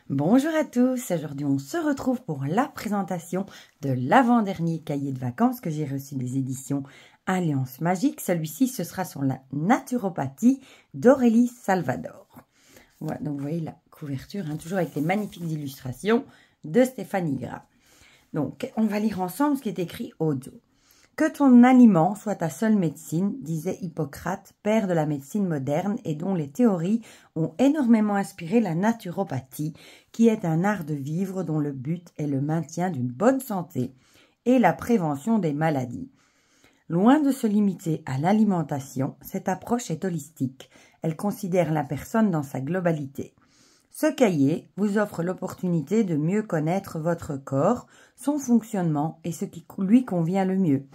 Bonjour à tous, aujourd'hui on se retrouve pour la présentation de l'avant-dernier cahier de vacances que j'ai reçu des éditions Alliance Magique. Celui-ci, ce sera sur la naturopathie d'Aurélie Salvador. Voilà, donc vous voyez la couverture, toujours avec les magnifiques illustrations de Stéphanie Gras. Donc on va lire ensemble ce qui est écrit au dos. Que ton aliment soit ta seule médecine, disait Hippocrate, père de la médecine moderne et dont les théories ont énormément inspiré la naturopathie, qui est un art de vivre dont le but est le maintien d'une bonne santé et la prévention des maladies. Loin de se limiter à l'alimentation, cette approche est holistique. Elle considère la personne dans sa globalité. Ce cahier vous offre l'opportunité de mieux connaître votre corps, son fonctionnement et ce qui lui convient le mieux,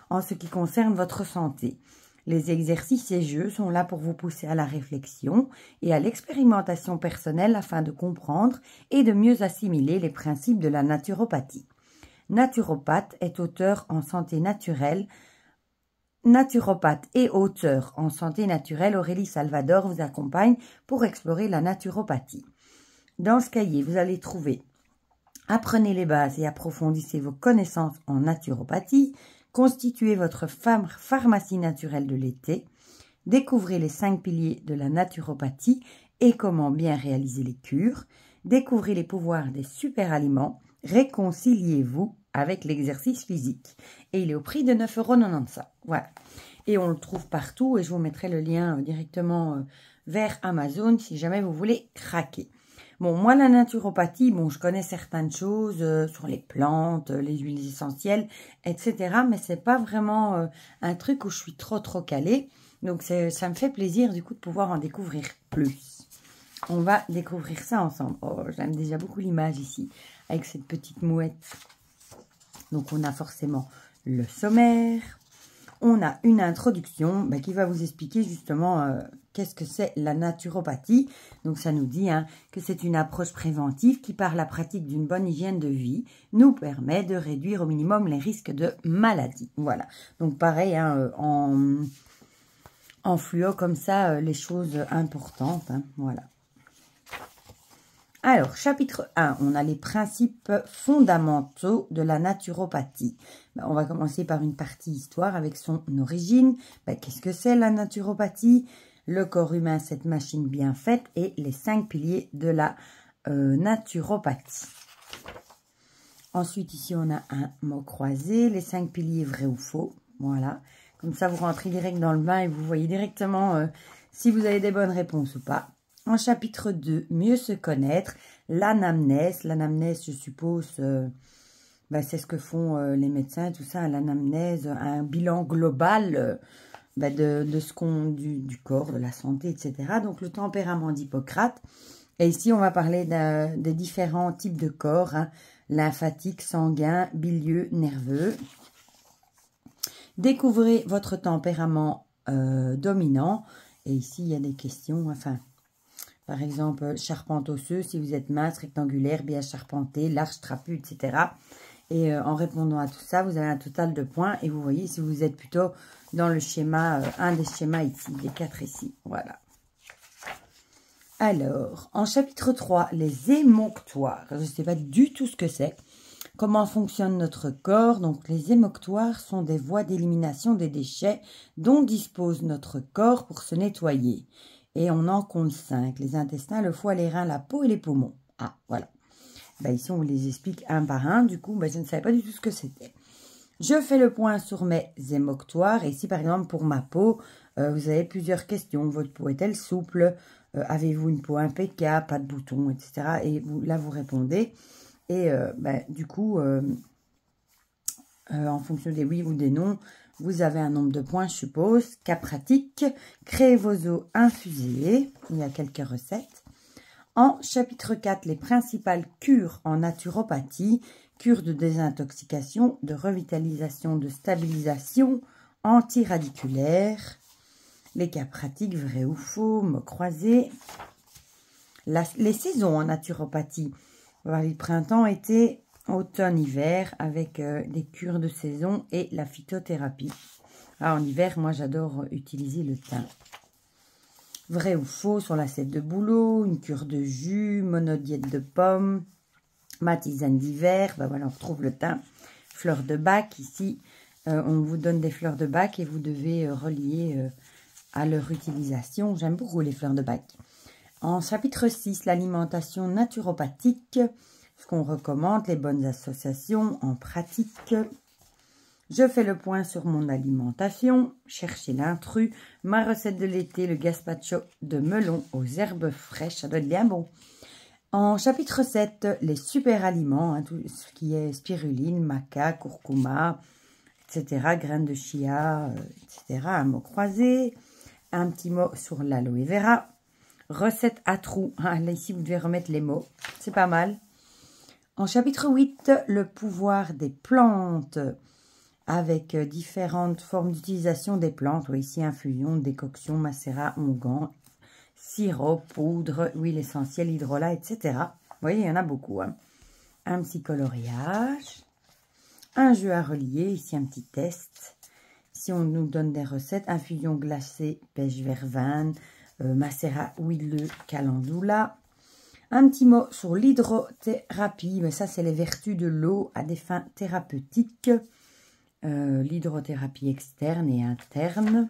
en ce qui concerne votre santé. Les exercices et jeux sont là pour vous pousser à la réflexion et à l'expérimentation personnelle afin de comprendre et de mieux assimiler les principes de la naturopathie. Naturopathe est auteur en santé naturelle. Naturopathe et auteur en santé naturelle, Aurélie Salvador vous accompagne pour explorer la naturopathie. Dans ce cahier, vous allez trouver « Apprenez les bases et approfondissez vos connaissances en naturopathie », « Constituez votre pharmacie naturelle de l'été », « Découvrez les 5 piliers de la naturopathie et comment bien réaliser les cures », « Découvrez les pouvoirs des super-aliments », « Réconciliez-vous avec l'exercice physique ». Et il est au prix de 9,95 €. Voilà. Et on le trouve partout et je vous mettrai le lien directement vers Amazon si jamais vous voulez craquer. Bon, moi, la naturopathie, bon, je connais certaines choses sur les plantes, les huiles essentielles, etc. Mais c'est pas vraiment un truc où je suis trop calée. Donc, ça me fait plaisir, du coup, de pouvoir en découvrir plus. On va découvrir ça ensemble. Oh, j'aime déjà beaucoup l'image ici, avec cette petite mouette. Donc, on a forcément le sommaire. On a une introduction qui va vous expliquer justement qu'est-ce que c'est la naturopathie. Donc ça nous dit que c'est une approche préventive qui, par la pratique d'une bonne hygiène de vie, nous permet de réduire au minimum les risques de maladie. Voilà. Donc pareil, en fluo comme ça, les choses importantes. Voilà. Alors, chapitre 1, on a les principes fondamentaux de la naturopathie. On va commencer par une partie histoire avec son origine. Qu'est-ce que c'est la naturopathie? Le corps humain, cette machine bien faite, et les 5 piliers de la naturopathie. Ensuite, ici, on a un mot croisé, les 5 piliers vrai ou faux. Voilà. Comme ça, vous rentrez direct dans le bain et vous voyez directement si vous avez des bonnes réponses ou pas. En chapitre 2, mieux se connaître, l'anamnèse. L'anamnèse, je suppose, c'est ce que font les médecins, tout ça, l'anamnèse, un bilan global de ce qu'on du corps, de la santé, etc. Donc, le tempérament d'Hippocrate. Et ici, on va parler des différents types de corps, lymphatique, sanguin, bilieux, nerveux. Découvrez votre tempérament dominant. Et ici, il y a des questions, par exemple, charpente osseuse, si vous êtes mince, rectangulaire, bien charpenté, large, trapu, etc. Et en répondant à tout ça, vous avez un total de points. Et vous voyez si vous êtes plutôt dans le schéma, un des schémas ici, des 4 ici. Voilà. Alors, en chapitre 3, les émonctoires. Je ne sais pas du tout ce que c'est. Comment fonctionne notre corps? Donc, les émonctoires sont des voies d'élimination des déchets dont dispose notre corps pour se nettoyer. Et on en compte 5. Les intestins, le foie, les reins, la peau et les poumons. Ah, voilà. Ici, on vous les explique un par un. Du coup, je ne savais pas du tout ce que c'était. Je fais le point sur mes émonctoires. Et ici, par exemple, pour ma peau, vous avez plusieurs questions. Votre peau est-elle souple? Avez-vous une peau impeccable? Pas de boutons, etc. Et là, vous répondez. Et du coup, en fonction des oui ou des non, vous avez un nombre de points, je suppose. Cas pratique, créez vos eaux infusées. Il y a quelques recettes. En chapitre 4, les principales cures en naturopathie. Cure de désintoxication, de revitalisation, de stabilisation, antiradiculaire. Les cas pratiques, vrai ou faux, mots croisés. Les saisons en naturopathie. Le printemps, été, automne, hiver, avec des cures de saison et la phytothérapie. En hiver, moi, j'adore utiliser le thym. Vrai ou faux sur l'assiette de boulot, une cure de jus, monodiète de pommes, ma tisane d'hiver, ben voilà, on retrouve le thym. Fleurs de bac, ici, on vous donne des fleurs de bac et vous devez relier à leur utilisation. J'aime beaucoup les fleurs de bac. En chapitre 6, l'alimentation naturopathique, ce qu'on recommande, les bonnes associations en pratique. Je fais le point sur mon alimentation, chercher l'intrus, ma recette de l'été, le gazpacho de melon aux herbes fraîches, ça doit être bien bon. En chapitre 7, les super aliments, hein, tout ce qui est spiruline, maca, curcuma, etc., graines de chia, etc., un mot croisé, un petit mot sur l'aloe vera, recette à trous, hein, là ici vous devez remettre les mots, c'est pas mal. En chapitre 8, le pouvoir des plantes, avec différentes formes d'utilisation des plantes. Oui, ici, infusion, décoction, macérat, onguent, sirop, poudre, huile essentielle, hydrolat, etc. Vous voyez, il y en a beaucoup. Hein. Un petit coloriage, un jeu à relier, ici un petit test. Ici, on nous donne des recettes. Infusion glacée, pêche verveine, macérat huileux, calendula. Un petit mot sur l'hydrothérapie. Mais ça, c'est les vertus de l'eau à des fins thérapeutiques. L'hydrothérapie externe et interne.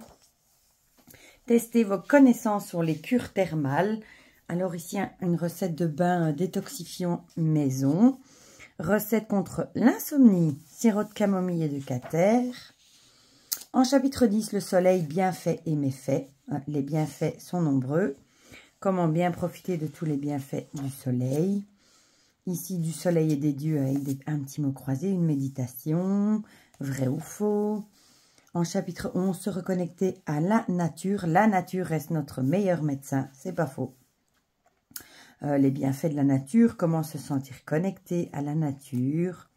Testez vos connaissances sur les cures thermales. Alors ici, une recette de bain détoxifiant maison. Recette contre l'insomnie, sirop de camomille et de cater. En chapitre 10, le soleil, bienfaits et méfaits. Les bienfaits sont nombreux. Comment bien profiter de tous les bienfaits du soleil. Ici, du soleil et des dieux avec un petit mot croisé, une méditation. Vrai ou faux? En chapitre 11, se reconnecter à la nature. La nature reste notre meilleur médecin. C'est pas faux. Les bienfaits de la nature. Comment se sentir connecté à la nature.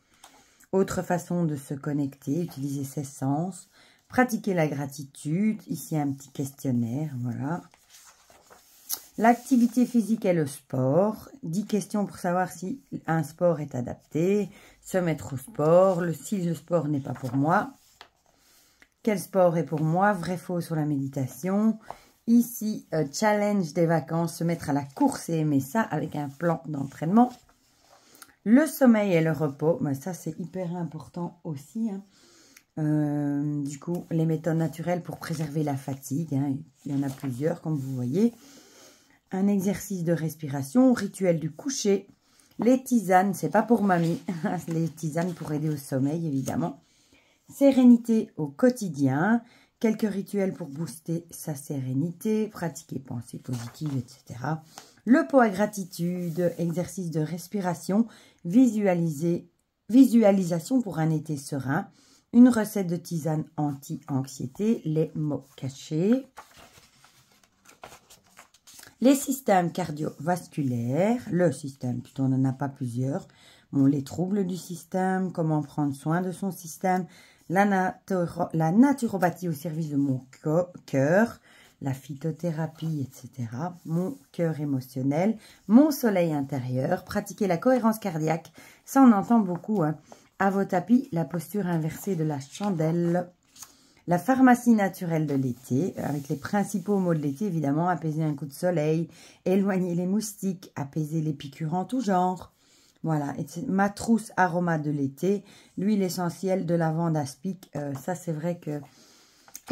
Autre façon de se connecter. Utiliser ses sens. Pratiquer la gratitude. Ici, un petit questionnaire. Voilà. L'activité physique et le sport. 10 questions pour savoir si un sport est adapté. Se mettre au sport. Si le sport n'est pas pour moi. Quel sport est pour moi? Vrai, faux sur la méditation. Ici, challenge des vacances. Se mettre à la course et aimer ça avec un plan d'entraînement. Le sommeil et le repos. Ben, ça, c'est hyper important aussi. Hein. Du coup, les méthodes naturelles pour préserver la fatigue. Hein. Il y en a plusieurs, comme vous voyez. Un exercice de respiration, rituel du coucher, les tisanes, c'est pas pour mamie, les tisanes pour aider au sommeil évidemment. Sérénité au quotidien, quelques rituels pour booster sa sérénité, pratiquer pensée positive, etc. Le pot à gratitude, exercice de respiration, visualisation pour un été serein, une recette de tisane anti-anxiété, les mots cachés. Les systèmes cardiovasculaires, le système, plutôt on n'en a pas plusieurs. Bon, les troubles du système, comment prendre soin de son système, la naturopathie au service de mon cœur, la phytothérapie, etc. Mon cœur émotionnel, mon soleil intérieur, pratiquer la cohérence cardiaque, ça on entend beaucoup. Hein. À vos tapis, la posture inversée de la chandelle. La pharmacie naturelle de l'été, avec les principaux mots de l'été, évidemment, apaiser un coup de soleil, éloigner les moustiques, apaiser les piqûres en tout genre. Voilà, et ma trousse aroma de l'été, l'huile essentielle de lavande aspic, ça c'est vrai que...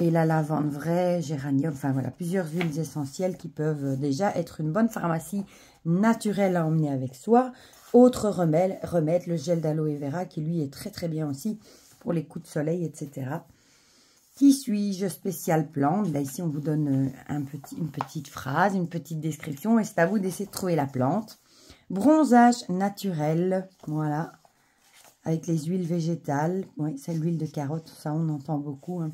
Et la lavande vraie, géranium, enfin voilà, plusieurs huiles essentielles qui peuvent déjà être une bonne pharmacie naturelle à emmener avec soi. Autre remède, le gel d'aloe vera qui lui est très très bien aussi pour les coups de soleil, etc. Qui suis-je? Spécial plante. Là, ici, on vous donne une petite phrase, une petite description. Et c'est à vous d'essayer de trouver la plante. Bronzage naturel. Voilà. Avec les huiles végétales. Oui, c'est l'huile de carotte. Ça, on entend beaucoup. Hein.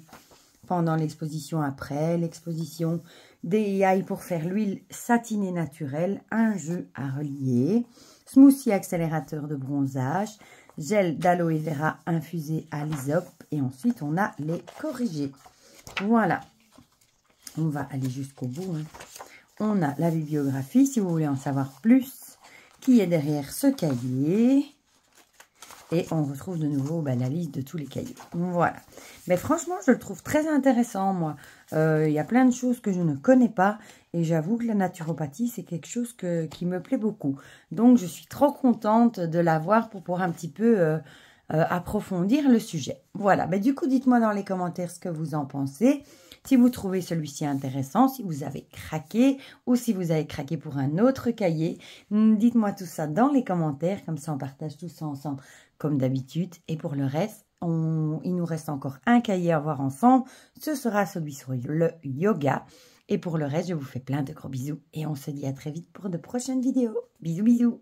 Pendant l'exposition, après l'exposition. Des AI pour faire l'huile satinée naturelle. Un jeu à relier. Smoothie accélérateur de bronzage. Gel d'aloe vera infusé à l'hysope. Et ensuite, on a les corrigés. Voilà. On va aller jusqu'au bout. Hein. On a la bibliographie, si vous voulez en savoir plus, qui est derrière ce cahier. Et on retrouve de nouveau la liste de tous les cahiers. Voilà. Mais franchement, je le trouve très intéressant, moi. Il y a plein de choses que je ne connais pas. Et j'avoue que la naturopathie, c'est quelque chose qui me plaît beaucoup. Donc, je suis trop contente de l'avoir pour pouvoir un petit peu approfondir le sujet. Voilà. Mais du coup, dites-moi dans les commentaires ce que vous en pensez. Si vous trouvez celui-ci intéressant, si vous avez craqué ou si vous avez craqué pour un autre cahier, dites-moi tout ça dans les commentaires. Comme ça, on partage tout ça ensemble comme d'habitude. Et pour le reste, il nous reste encore un cahier à voir ensemble. Ce sera celui sur le yoga. Et pour le reste, je vous fais plein de gros bisous et on se dit à très vite pour de prochaines vidéos. Bisous, bisous.